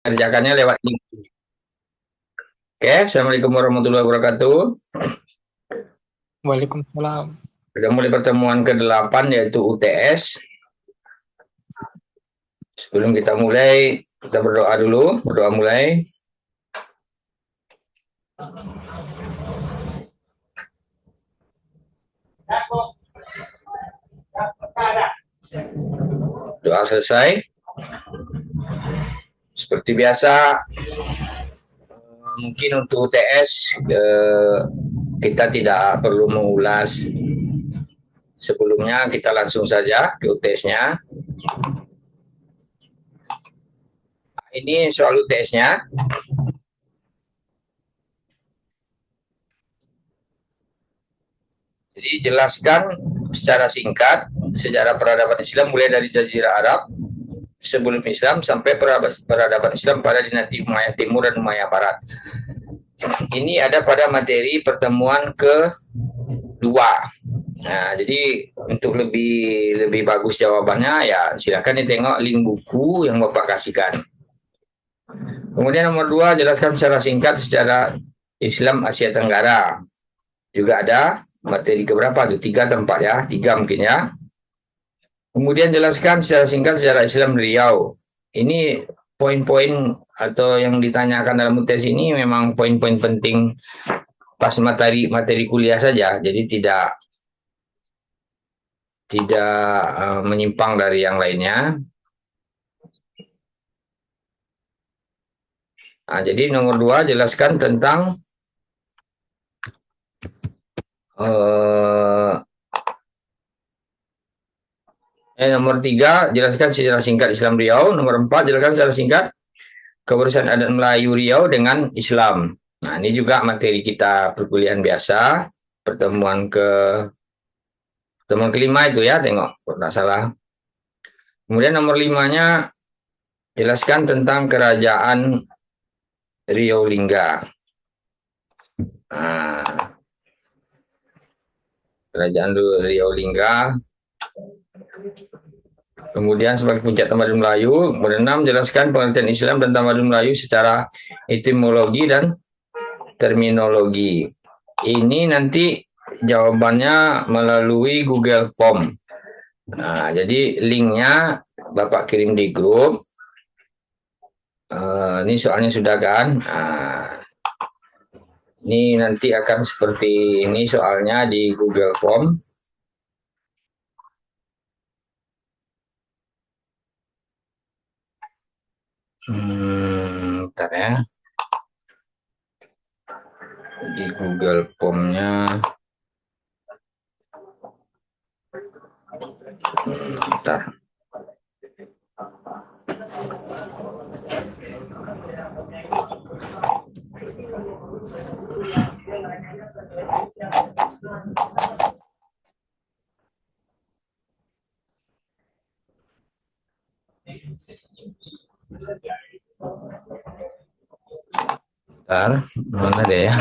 Kerjakannya lewat link. Oke, Assalamualaikum warahmatullahi wabarakatuh. Waalaikumsalam. Ketemu di pertemuan ke-8 yaitu UTS. Sebelum kita mulai, kita berdoa dulu. Berdoa mulai. Doa selesai. Seperti biasa, mungkin untuk UTS kita tidak perlu mengulas sebelumnya, kita langsung saja ke UTS-nya. Ini soal UTS-nya. Jadi jelaskan secara singkat sejarah peradaban Islam mulai dari Jazirah Arab sebelum Islam sampai peradaban Islam pada dinasti Umayyah Timur dan Umayyah Barat. Ini ada pada materi pertemuan kedua. Nah, jadi untuk lebih bagus jawabannya ya silakan ditengok link buku yang Bapak kasihkan. Kemudian nomor 2, jelaskan secara singkat sejarah Islam Asia Tenggara. Juga ada materi keberapa tuh? 3 atau 4 ya? 3 mungkin ya. Kemudian jelaskan secara singkat sejarah Islam Riau. Ini poin-poin atau yang ditanyakan dalam UTS ini memang poin-poin penting pas materi kuliah saja. Jadi tidak menyimpang dari yang lainnya. Nah, jadi nomor 2 jelaskan tentang nomor 3 jelaskan secara singkat Islam Riau. Nomor 4 jelaskan secara singkat keberusan adat Melayu Riau dengan Islam. Nah, ini juga materi kita perkuliahan biasa. Pertemuan kelima itu ya, tengok kalau tidak salah. Kemudian nomor 5-nya jelaskan tentang kerajaan Riau Lingga. Nah, kerajaan Riau Lingga. Kemudian sebagai puncak tamadun Melayu. Nomor 6, jelaskan pengertian Islam dan tamadun Melayu secara etimologi dan terminologi. Ini nanti jawabannya melalui Google Form. Nah, jadi linknya Bapak kirim di grup. Ini soalnya sudah kan. Ini nanti akan seperti ini soalnya di Google Form. Bentar ya. Di Google Form-nya. Bentar. Bentar, mana deh ya?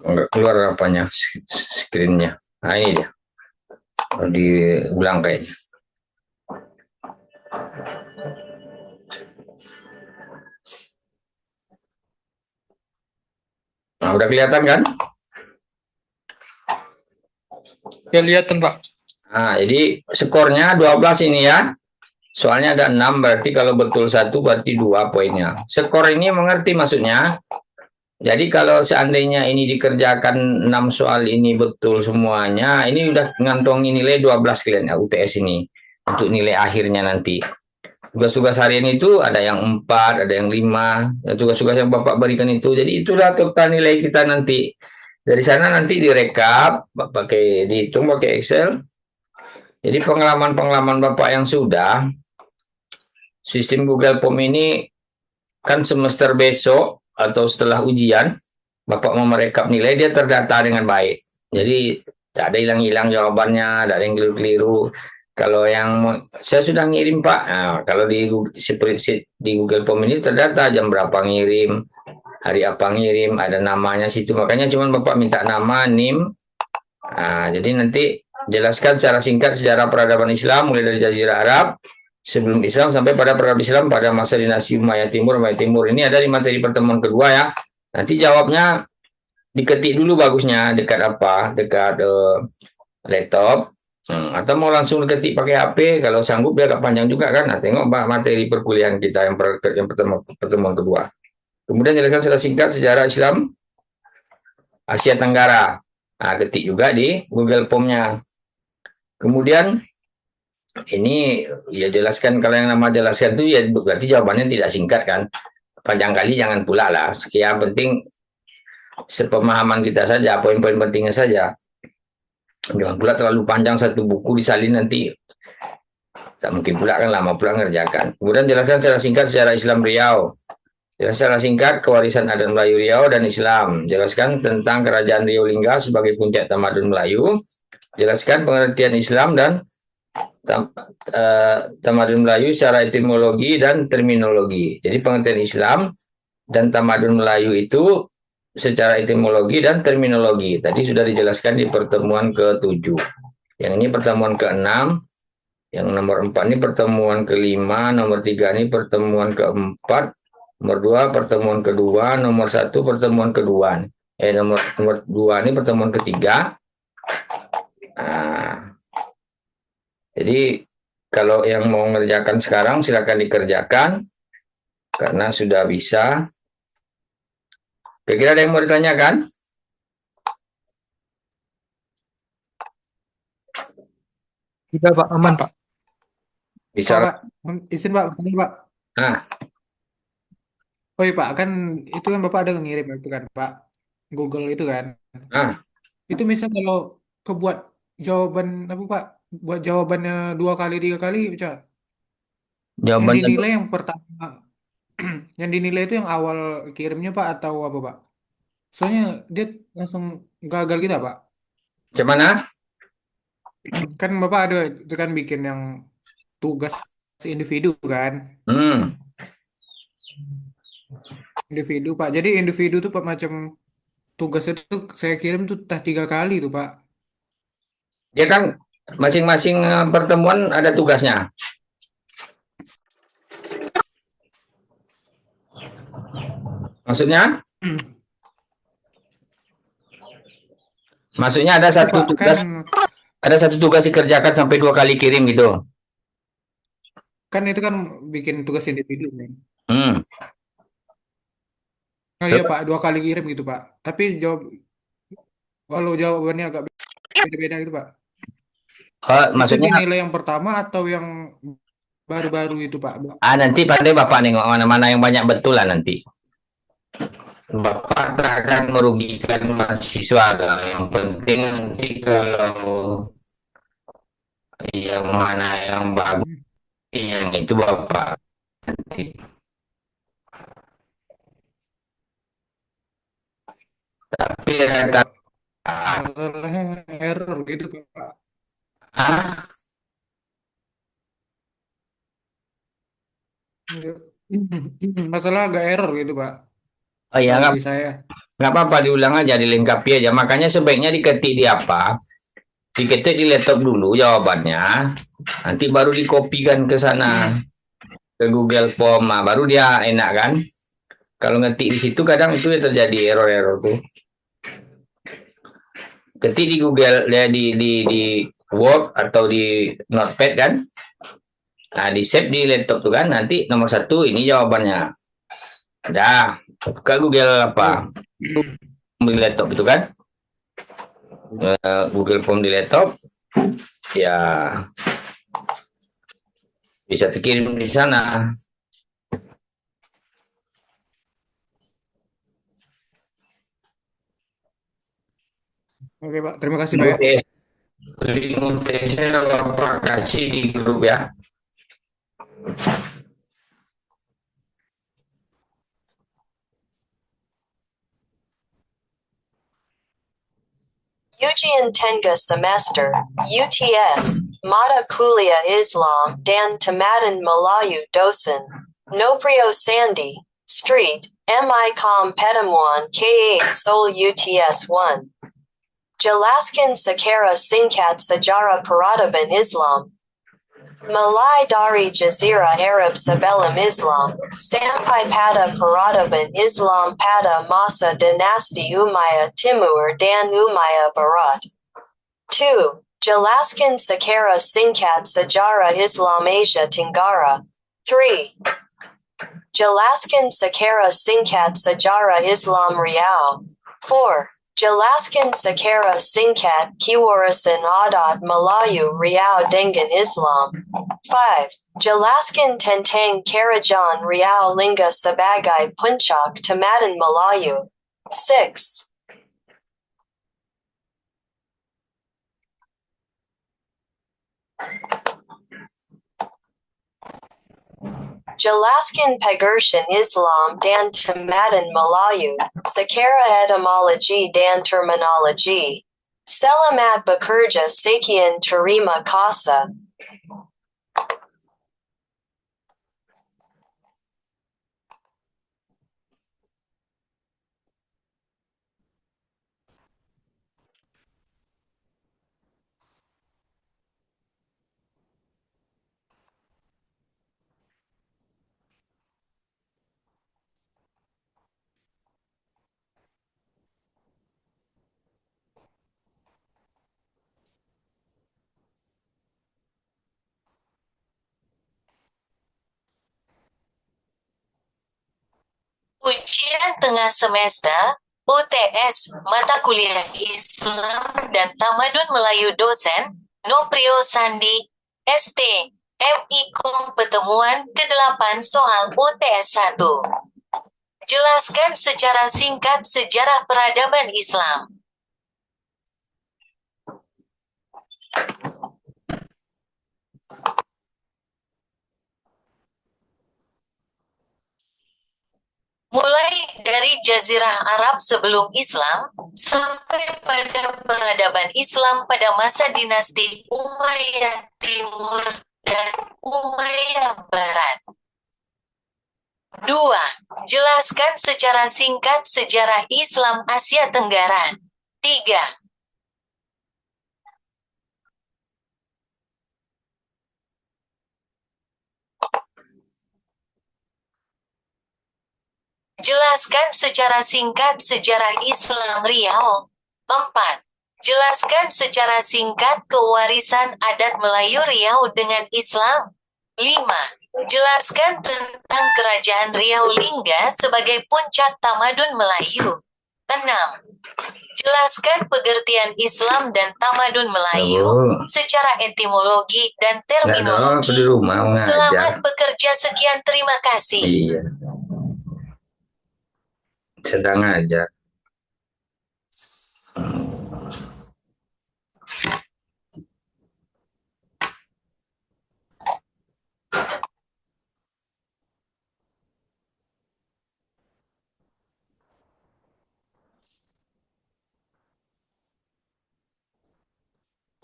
Enggak keluar apanya, screen-nya. Nah, ini dia. Di belang kayaknya. Nah, udah kelihatan kan? Kelihatan, Pak. Nah, jadi skornya 12 ini ya. Soalnya ada 6, berarti kalau betul 1 berarti 2 poinnya. Skor ini mengerti maksudnya. Jadi kalau seandainya ini dikerjakan 6 soal ini betul semuanya, ini udah ngantongi nilai 12 kalian ya, UTS ini. Untuk nilai akhirnya nanti. Tugas-tugas harian itu ada yang 4, ada yang 5, tugas-tugas yang Bapak berikan itu. Jadi itulah total nilai kita nanti. Dari sana nanti direkap, dihitung pakai Excel. Jadi pengalaman-pengalaman Bapak yang sudah, sistem Google Form ini kan semester besok atau setelah ujian, Bapak mau merekap nilai, dia terdata dengan baik. Jadi tidak ada hilang-hilang jawabannya, tidak ada yang keliru-keliru. Kalau yang saya sudah ngirim Pak, nah, kalau di Google Form ini terdata jam berapa ngirim, hari apa ngirim, ada namanya situ. Makanya cuma Bapak minta nama, NIM. Nah, jadi nanti jelaskan secara singkat sejarah peradaban Islam mulai dari Jazirah Arab sebelum Islam sampai pada peradaban Islam pada masa dinasti Umayyad Timur. Umayyad Timur ini ada di materi pertemuan kedua ya. Nanti jawabnya diketik dulu bagusnya dekat apa? Dekat laptop. Atau mau langsung ketik pakai HP kalau sanggup dia agak panjang juga kan. Nah, tengok materi perkuliahan kita yang pertemuan kedua. Kemudian jelaskan secara singkat sejarah Islam Asia Tenggara. Nah, ketik juga di Google Form-nya. Kemudian ini ya jelaskan kalau yang nama jelaskan itu ya berarti jawabannya tidak singkat kan. Panjang kali jangan pula lah. Yang penting sepemahaman kita saja, poin-poin pentingnya saja. Jangan pula terlalu panjang satu buku disalin nanti tak mungkin pula kan lama pula ngerjakan. Kemudian jelaskan secara singkat sejarah Islam Riau. Jelaskan secara singkat kewarisan adat Melayu Riau dan Islam. Jelaskan tentang kerajaan Riau Lingga sebagai puncak tamadun Melayu. Jelaskan pengertian Islam dan tamadun Melayu secara etimologi dan terminologi. Jadi pengertian Islam dan tamadun Melayu itu secara etimologi dan terminologi. Tadi sudah dijelaskan di pertemuan ke-7. Yang ini pertemuan ke-6. Yang nomor 4 ini pertemuan ke-5. Nomor 3 ini pertemuan ke-4. Nomor 2 pertemuan kedua. Nomor 1 pertemuan kedua. Nomor 2 ini pertemuan ketiga. Nah, jadi kalau yang mau mengerjakan sekarang silakan dikerjakan. Karena sudah bisa. Kira-kira ada yang mau ditanyakan? Tidak, Pak. Aman, Pak. Bisa. Pak, izin Pak, Pak. Nah, Oh iya Pak, kan itu kan Bapak ada ngirim itu kan Pak, Google itu kan. nah, Itu misal kalau kebuat jawaban apa Pak, buat jawabannya 2 kali 3 kali, Cak. Yang jawabannya dinilai yang pertama, yang dinilai itu yang awal kirimnya Pak atau apa Pak? Soalnya dia langsung gagal kita Pak. gimana? Kan Bapak ada itu kan bikin yang tugas individu kan, Hmm. individu Pak. Jadi individu tuh Pak macam tugas itu saya kirim tuh 3 kali tuh Pak. Dia kan masing-masing pertemuan ada tugasnya. Maksudnya? Maksudnya ada satu Pak, tugas, ada satu tugas dikerjakan sampai 2 kali kirim gitu. kan itu kan bikin tugas individu kan. Hmm. Oh iya Pak, 2 kali kirim gitu Pak. Tapi kalau jawabannya agak beda-beda gitu Pak. Itu Maksudnya dinilai yang pertama atau yang baru-baru itu Pak? nanti pandai Bapak nengok mana-mana yang banyak betul lah nanti. Bapak tak akan merugikan mahasiswa lah. Yang penting nanti kalau yang mana yang bagus, yang itu Bapak nanti. Tapi rata Masalahnya error gitu Pak. ah, Masalah agak error gitu Pak. oh ya Kalau di saya. nggak apa-apa diulang aja dilengkapi aja. Makanya sebaiknya diketik di apa? Diketik di laptop dulu jawabannya. Nanti baru dikopikan ke sana ke Google Form. Nah, baru dia enak kan? Kalau ngetik di situ kadang itu ya terjadi error-error tuh. Ketik di Google ya di Word atau di Notepad kan? Nah, di save di laptop tuh kan. Nanti nomor 1 ini jawabannya. Ada ke Google apa? Di laptop itu kan? Google Form di laptop ya bisa dikirim di sana. Oke Pak, terima kasih Pak ya. Link UTS-nya Bapak kasih di grup ya. Ujian Tengah Semester, UTS, Mata Kuliah Islam dan Tamadun Melayu Dosen, Noprio Sandi, Street, MICOM Petemuan K8 Seoul UTS 1. Jelaskan secara singkat sejarah peradaban Islam. Mulai dari Jazirah Arab sebelum Islam, sampai pada peradaban Islam pada masa dinasti Umayyah Timur dan Umayyah Barat. 2. Jelaskan secara singkat sejarah Islam Asia Tenggara. 3. Jelaskan secara singkat sejarah Islam Riau. 4. Jelaskan secara singkat kewarisan adat Melayu Riau dengan Islam. 5. Jelaskan tentang Kerajaan Riau Lingga sebagai puncak Tempatan Melayu. 6. Jelaskan pengertian Islam dan Tempatan Melayu, secara etimologi dan terminologi. Selamat bekerja, sekian terima kasih. Ujian tengah semester, UTS, mata kuliah Islam dan Tamadun Melayu dosen, Noprio Sandi, ST, MIKOM pertemuan ke-8 soal UTS 1. Jelaskan secara singkat sejarah peradaban Islam. Mulai dari Jazirah Arab sebelum Islam, sampai pada peradaban Islam pada masa dinasti Umayyah Timur dan Umayyah Barat. 2. Jelaskan secara singkat sejarah Islam Asia Tenggara. 3. Jelaskan secara singkat sejarah Islam Riau. 4. Jelaskan secara singkat kewarisan adat Melayu Riau dengan Islam. 5. Jelaskan tentang Kerajaan Riau Lingga sebagai puncak tamadun Melayu. 6. Jelaskan pengertian Islam dan tamadun Melayu secara etimologi dan terminologi. di rumah mengajar. Selamat bekerja, sekian terima kasih. Iya, sedang ngajar.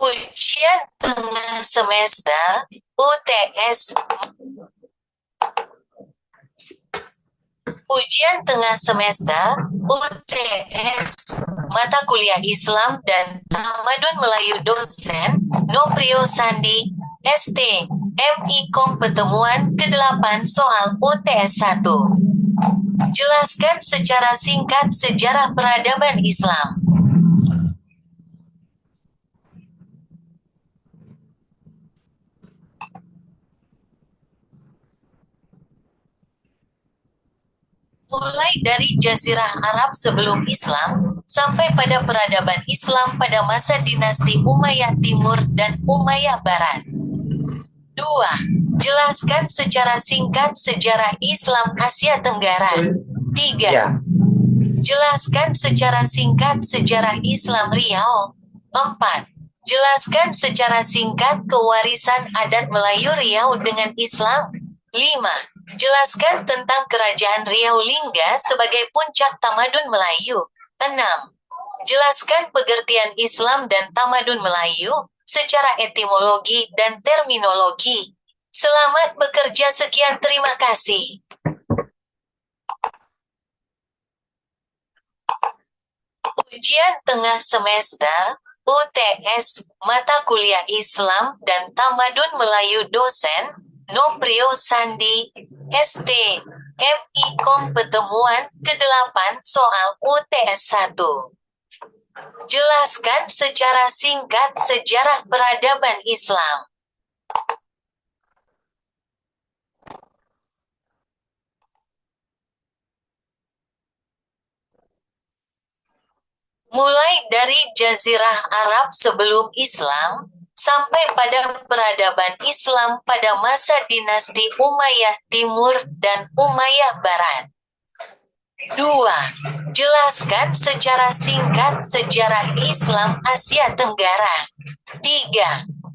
Ujian tengah semester, UTS. Ujian tengah semester, UTS, mata kuliah Islam dan Tamadun Melayu dosen, Noprio Sandi, ST, MIKOM pertemuan ke-8 soal UTS 1. Jelaskan secara singkat sejarah peradaban Islam. Mulai dari Jazirah Arab sebelum Islam, sampai pada peradaban Islam pada masa dinasti Umayyah Timur dan Umayyah Barat. 2. Jelaskan secara singkat sejarah Islam Asia Tenggara. 3. Ya. Jelaskan secara singkat sejarah Islam Riau. 4. Jelaskan secara singkat kewarisan adat Melayu Riau dengan Islam. 5. Jelaskan tentang Kerajaan Riau Lingga sebagai puncak tamadun Melayu. 6. Jelaskan pengertian Islam dan tamadun Melayu secara etimologi dan terminologi. Selamat bekerja, sekian terima kasih. Ujian tengah semester, UTS, mata kuliah Islam dan Tamadun Melayu dosen, Noprio Sandi, ST, MI Kom pertemuan ke-8 soal UTS 1. Jelaskan secara singkat sejarah peradaban Islam. Mulai dari Jazirah Arab sebelum Islam, sampai pada peradaban Islam pada masa dinasti Umayyah Timur dan Umayyah Barat. 2. Jelaskan secara singkat sejarah Islam Asia Tenggara. 3.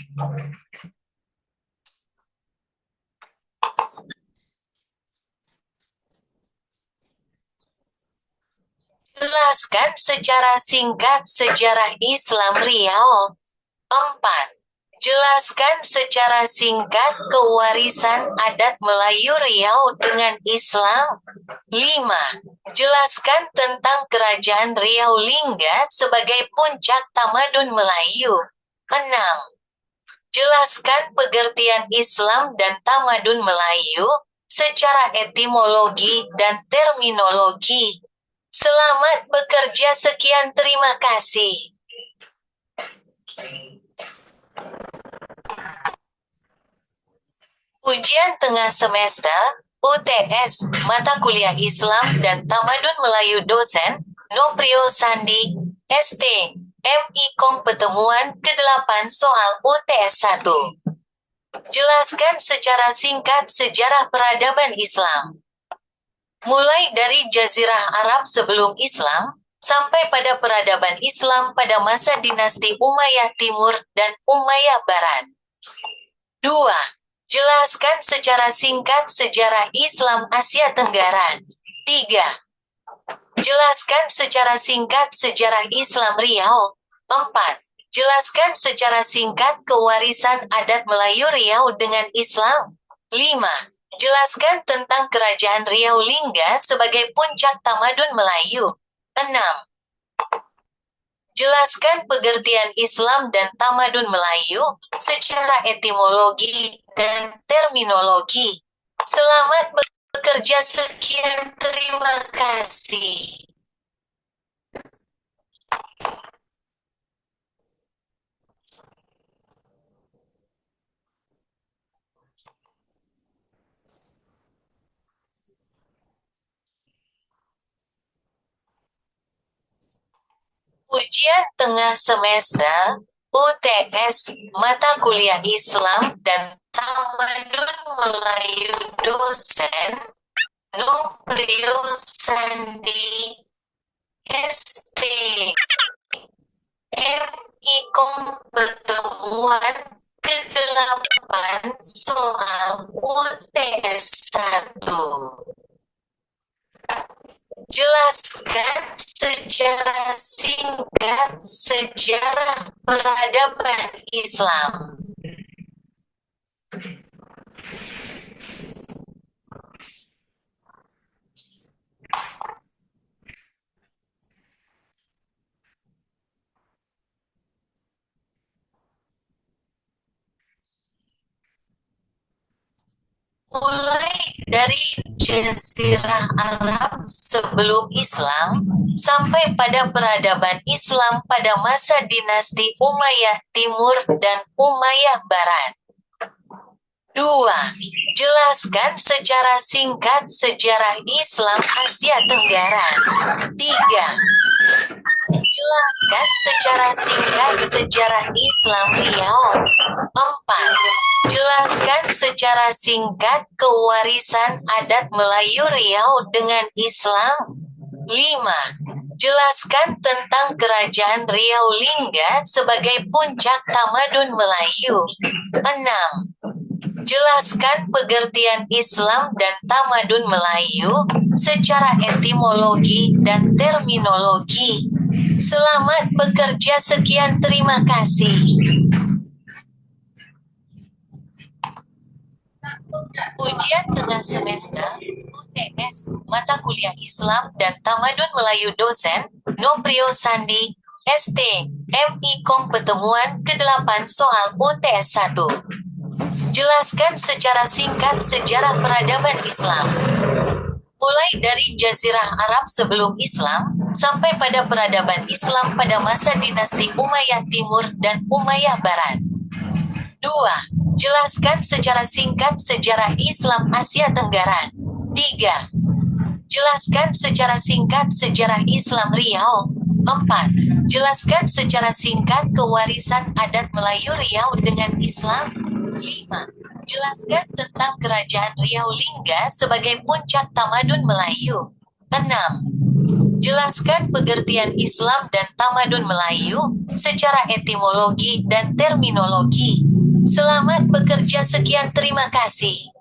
Jelaskan secara singkat sejarah Islam Riau. 4. Jelaskan secara singkat kewarisan adat Melayu Riau dengan Islam. 5. Jelaskan tentang Kerajaan Riau Lingga sebagai puncak tamadun Melayu. 6. Jelaskan pengertian Islam dan tamadun Melayu secara etimologi dan terminologi. Selamat bekerja, sekian, terima kasih. Ujian tengah semester, UTS, mata kuliah Islam dan Tamadun Melayu dosen, Noprio Sandi, ST, MI Kom pertemuan ke-8 soal UTS 1. Jelaskan secara singkat sejarah peradaban Islam. Mulai dari Jazirah Arab sebelum Islam, sampai pada peradaban Islam pada masa dinasti Umayyah Timur dan Umayyah Barat. 2. Jelaskan secara singkat sejarah Islam Asia Tenggara. 3. Jelaskan secara singkat sejarah Islam Riau. 4. Jelaskan secara singkat kewarisan adat Melayu Riau dengan Islam. 5. Jelaskan tentang Kerajaan Riau Lingga sebagai puncak tamadun Melayu. 6. Jelaskan pengertian Islam dan tamadun Melayu secara etimologi dan terminologi. Selamat bekerja, sekian, terima kasih. Ujian tengah semester, UTS, mata kuliah Islam dan Tamadun Melayu dosen, Noprio Sandi, ST, MI Kom pertemuan ke-8 soal UTS 1. Jelaskan secara singkat sejarah peradaban Islam. Mulai dari Jazirah Arab sebelum Islam, sampai pada peradaban Islam pada masa dinasti Umayyah Timur dan Umayyah Barat. 2. Jelaskan secara singkat sejarah Islam Asia Tenggara. 3. Jelaskan secara singkat sejarah Islam Riau. 4. Jelaskan secara singkat kewarisan adat Melayu Riau dengan Islam. 5. Jelaskan tentang Kerajaan Riau Lingga sebagai puncak tamadun Melayu. 6. Jelaskan pengertian Islam dan tamadun Melayu secara etimologi dan terminologi. Selamat bekerja, sekian, terima kasih. Ujian tengah semester, UTS, Mata Kuliah Islam dan Tamadun Melayu Dosen, Noprio Sandi, ST, MI Kong Pertemuan ke-8 soal UTS 1. Jelaskan secara singkat sejarah peradaban Islam. Mulai dari Jazirah Arab sebelum Islam, sampai pada peradaban Islam pada masa dinasti Umayyah Timur dan Umayyah Barat. 2. Jelaskan secara singkat sejarah Islam Asia Tenggara. 3. Jelaskan secara singkat sejarah Islam Riau. 4. Jelaskan secara singkat kewarisan adat Melayu Riau dengan Islam. 5. Jelaskan tentang Kerajaan Riau Lingga sebagai puncak tamadun Melayu. 6. Jelaskan pengertian Islam dan tamadun Melayu secara etimologi dan terminologi. Selamat bekerja, sekian, terima kasih.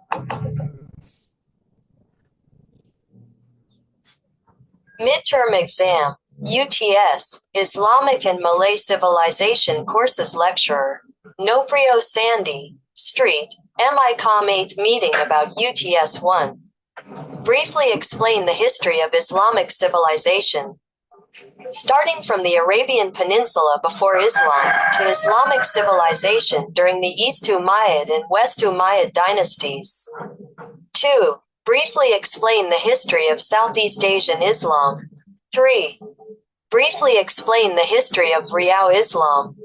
Midterm exam. UTS, Islamic and Malay Civilization Courses Lecturer. Noprio Sandi, Street, MICOM 8th meeting about UTS 1. Briefly explain the history of Islamic civilization. Starting from the Arabian Peninsula before Islam to Islamic civilization during the East Umayyad and West Umayyad dynasties. 2. Briefly explain the history of Southeast Asian Islam. 3. Briefly explain the history of Riau Islam.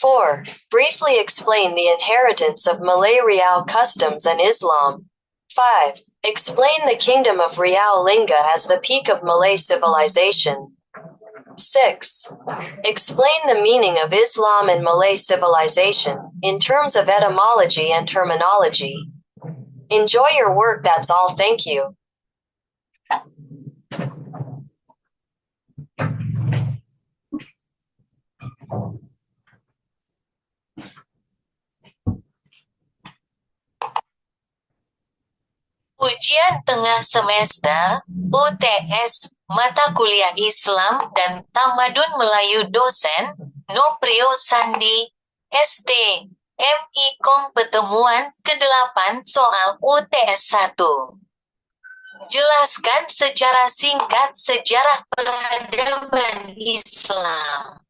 4. Briefly explain the inheritance of Malay Riau customs and Islam. 5. Explain the kingdom of Riau Lingga as the peak of Malay civilization. 6. Explain the meaning of Islam and Malay civilization in terms of etymology and terminology. Enjoy your work, that's all, thank you. Ujian tengah semester, UTS, Mata Kuliah Islam dan Tamadun Melayu Dosen, Noprio Sandi, ST, MI Kong Pertemuan ke-8 soal UTS 1. Jelaskan secara singkat sejarah peradaban Islam.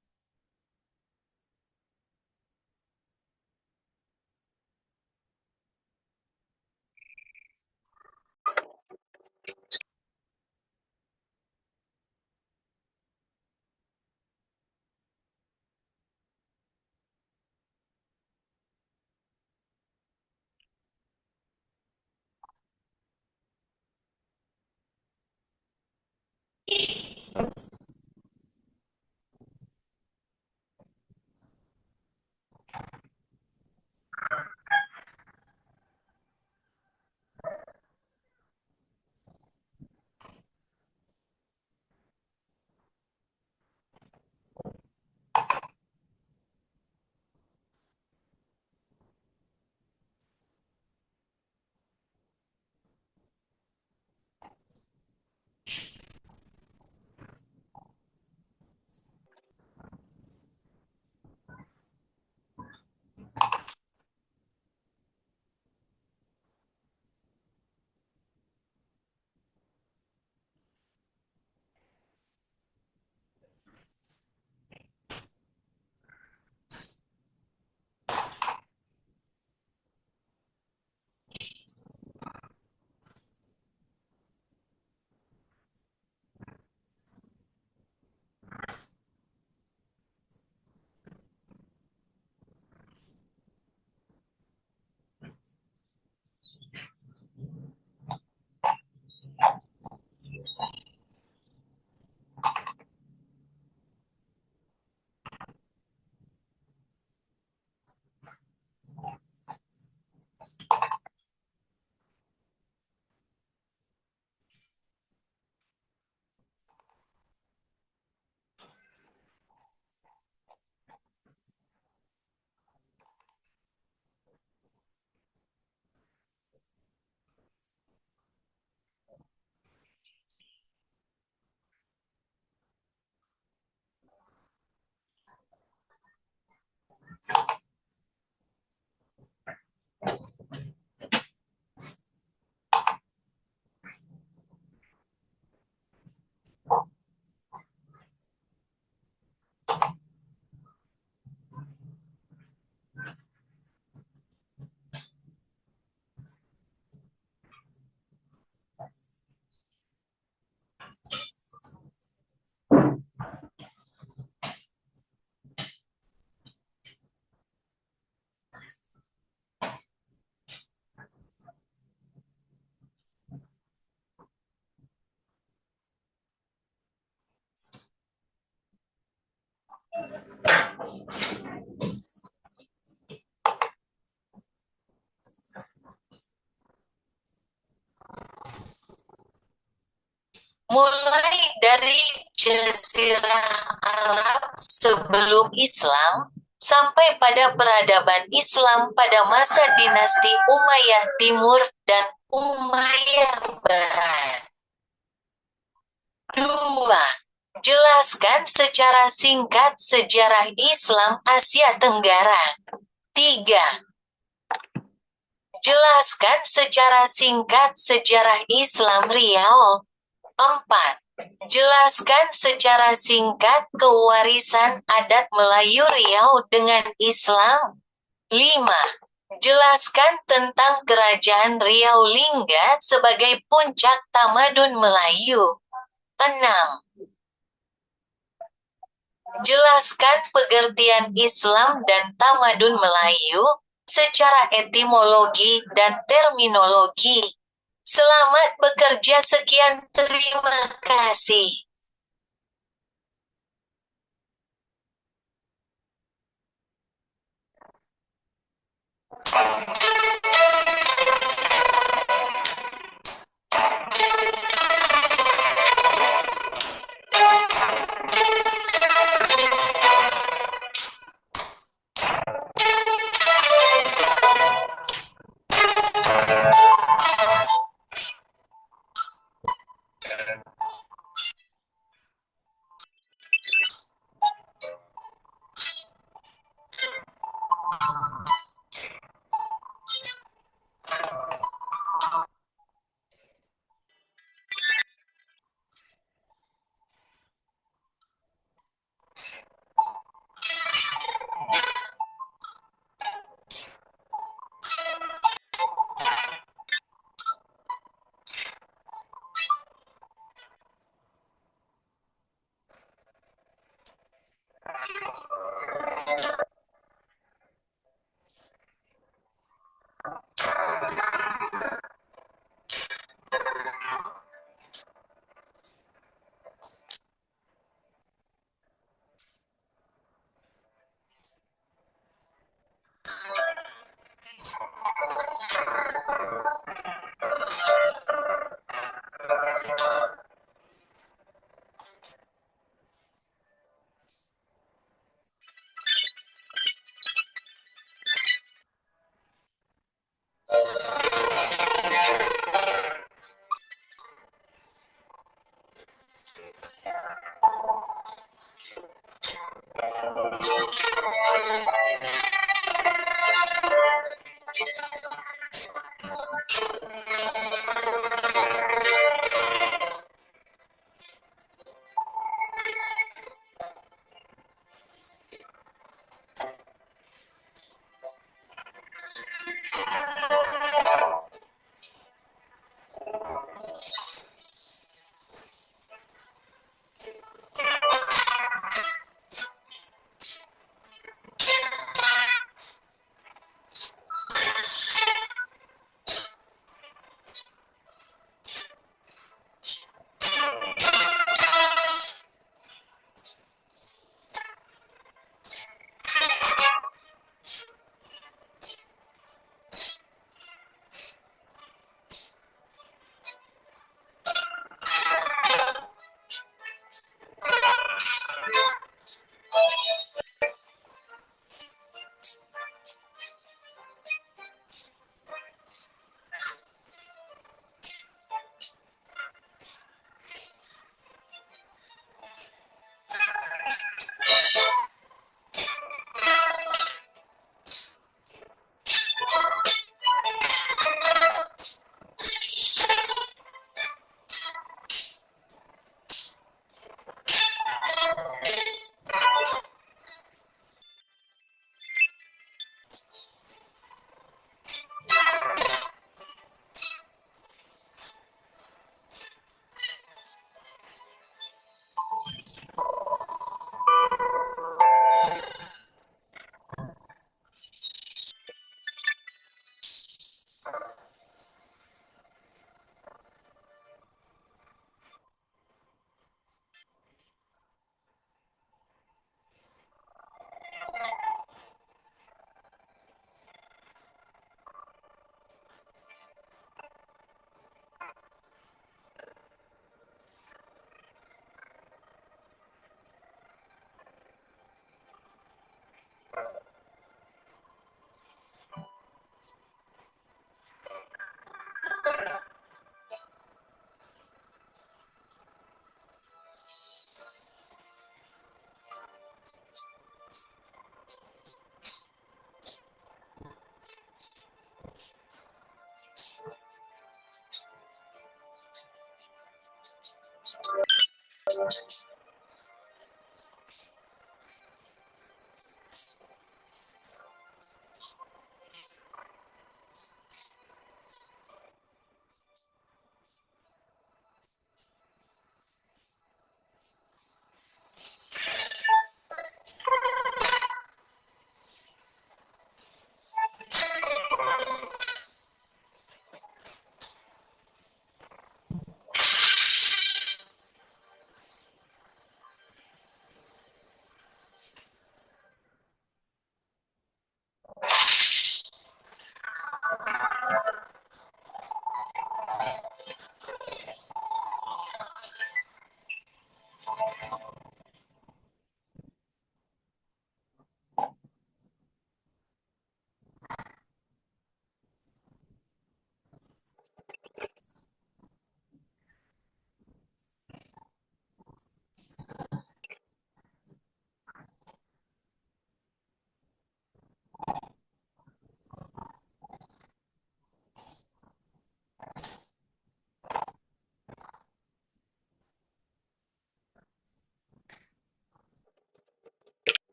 Mulai dari Jazirah Arab sebelum Islam, sampai pada peradaban Islam pada masa dinasti Umayyah Timur dan Umayyah Barat. 2. Jelaskan secara singkat sejarah Islam Asia Tenggara. 3. Jelaskan secara singkat sejarah Islam Riau. 4. Jelaskan secara singkat kewarisan adat Melayu Riau dengan Islam. 5. Jelaskan tentang Kerajaan Riau Lingga sebagai puncak tamadun Melayu. 6. Jelaskan pengertian Islam dan tamadun Melayu secara etimologi dan terminologi. Selamat bekerja, sekian terima kasih.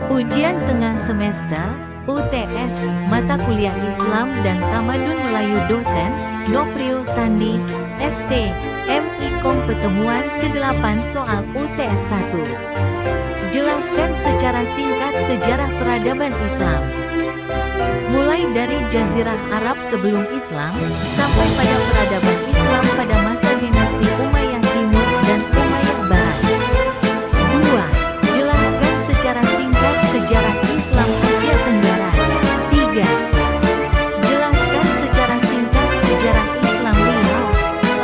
Ujian tengah semester, UTS, Mata Kuliah Islam dan Tamadun Melayu Dosen, Noprio Sandi, ST, MIKOM Pertemuan ke-8 soal UTS 1. Jelaskan secara singkat sejarah peradaban Islam. Mulai dari Jazirah Arab sebelum Islam, sampai pada peradaban Islam pada masa dinasti Umayyah Timur dan Umayyah Barat. 2. Jelaskan secara singkat sejarah Islam Asia Tenggara. 3. Jelaskan secara singkat sejarah Islam Riau.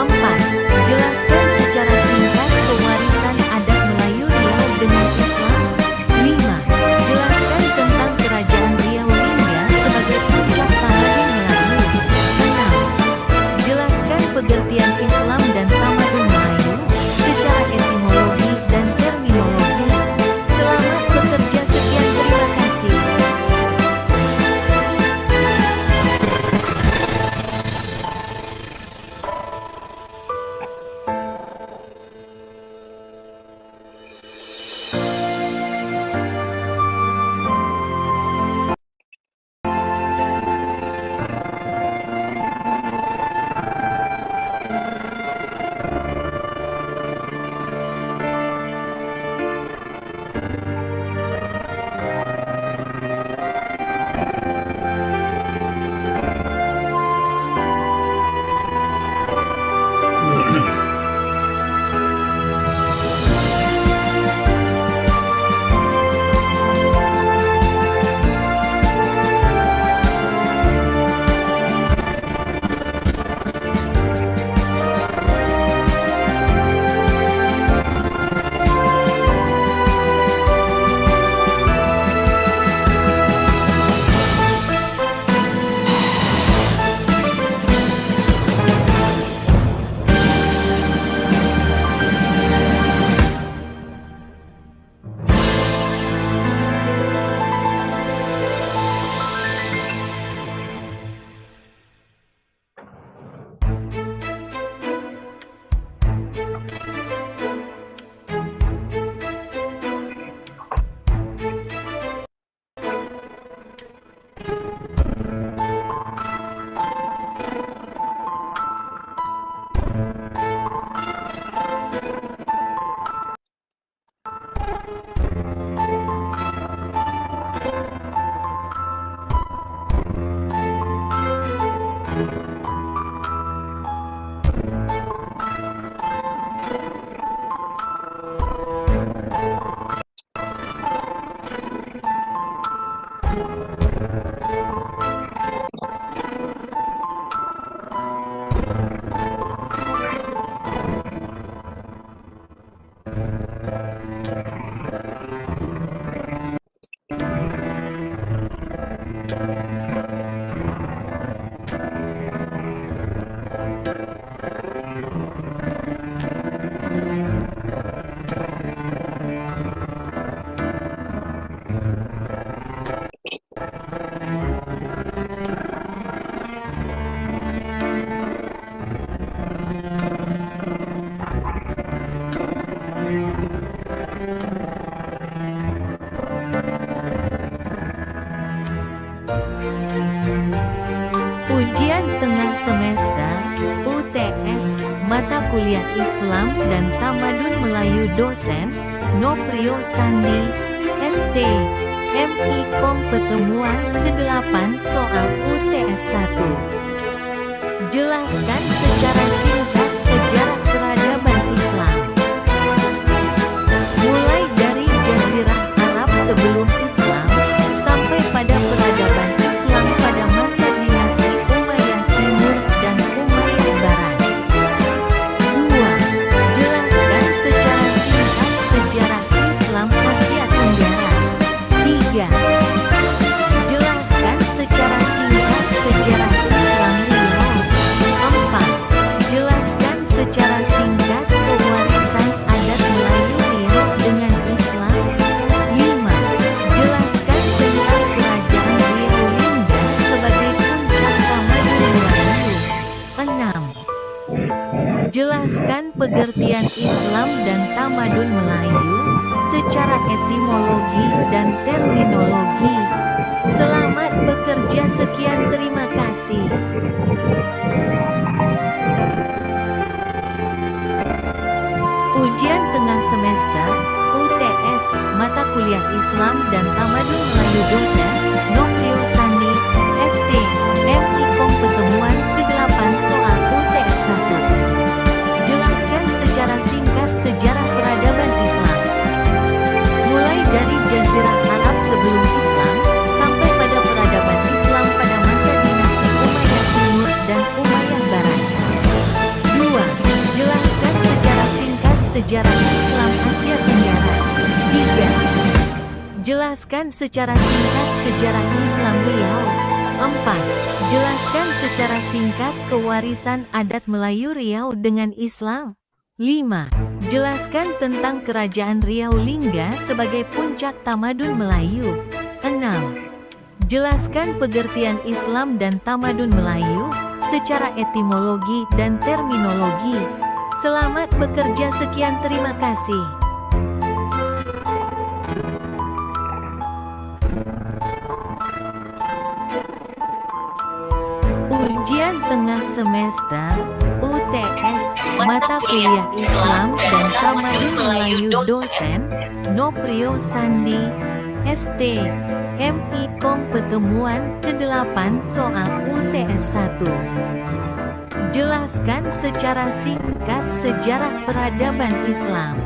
4. Jelaskan secara singkat pewarisan adat Melayu Riau dengan Islam. 5. Jelaskan tentang Kerajaan Riau Lingga sebagai puncak Tamadun Melayu. 6. Jelaskan pengertian Islam dan Tamadun Melayu secara etimologi dan terminologi. Selamat bekerja, sekian, terima kasih. Ujian tengah semester, UTS, mata kuliah Islam dan Tamadun Melayu dosen, Noprio Sandi, ST, MI Kom pertemuan ke-8 soal UTS 1. Jelaskan secara singkat sejarah peradaban Islam. Mulai dari Jazirah Arab sebelum Islam, sampai pada peradaban Islam pada masa dinasti Umayyah Timur dan Umayyah Barat. 2. Jelaskan secara singkat sejarah Islam Asia Tenggara. 3. Jelaskan secara singkat sejarah Islam Riau. 4. Jelaskan secara singkat pewarisan adat Melayu Riau dengan Islam. 5. Jelaskan tentang kerajaan Riau Lingga sebagai puncak Tamadun Melayu. 6. Jelaskan pengertian Islam dan Tamadun Melayu secara etimologi dan terminologi. Selamat bekerja, sekian, terima kasih. Ujian tengah semester, UTS, mata kuliah Islam dan Tamadun Melayu dosen, Noprio Sandi, ST, MI Kom pertemuan ke-8 soal UTS 1. Jelaskan secara singkat sejarah peradaban Islam. Mulai dari Jazirah Arab sebelum Islam, sampai pada peradaban Islam pada masa dinasti Umayyah Timur dan Umayyah Barat. 2. Jelaskan secara singkat sejarah Islam Asia Tenggara. 3. Jelaskan secara singkat sejarah Islam Riau. 4. Jelaskan secara singkat kewarisan adat Melayu Riau dengan Islam. 5. Jelaskan tentang kerajaan Riau Lingga sebagai puncak Tamadun Melayu. 6. Jelaskan pengertian Islam dan Tamadun Melayu secara etimologi dan terminologi. Selamat bekerja, sekian, terima kasih. Ujian tengah semester, UTS, mata kuliah Islam dan Tamadun Melayu dosen, Noprio Sandi, ST, MI Kom pertemuan ke-8 soal UTS 1. Jelaskan secara singkat sejarah peradaban Islam.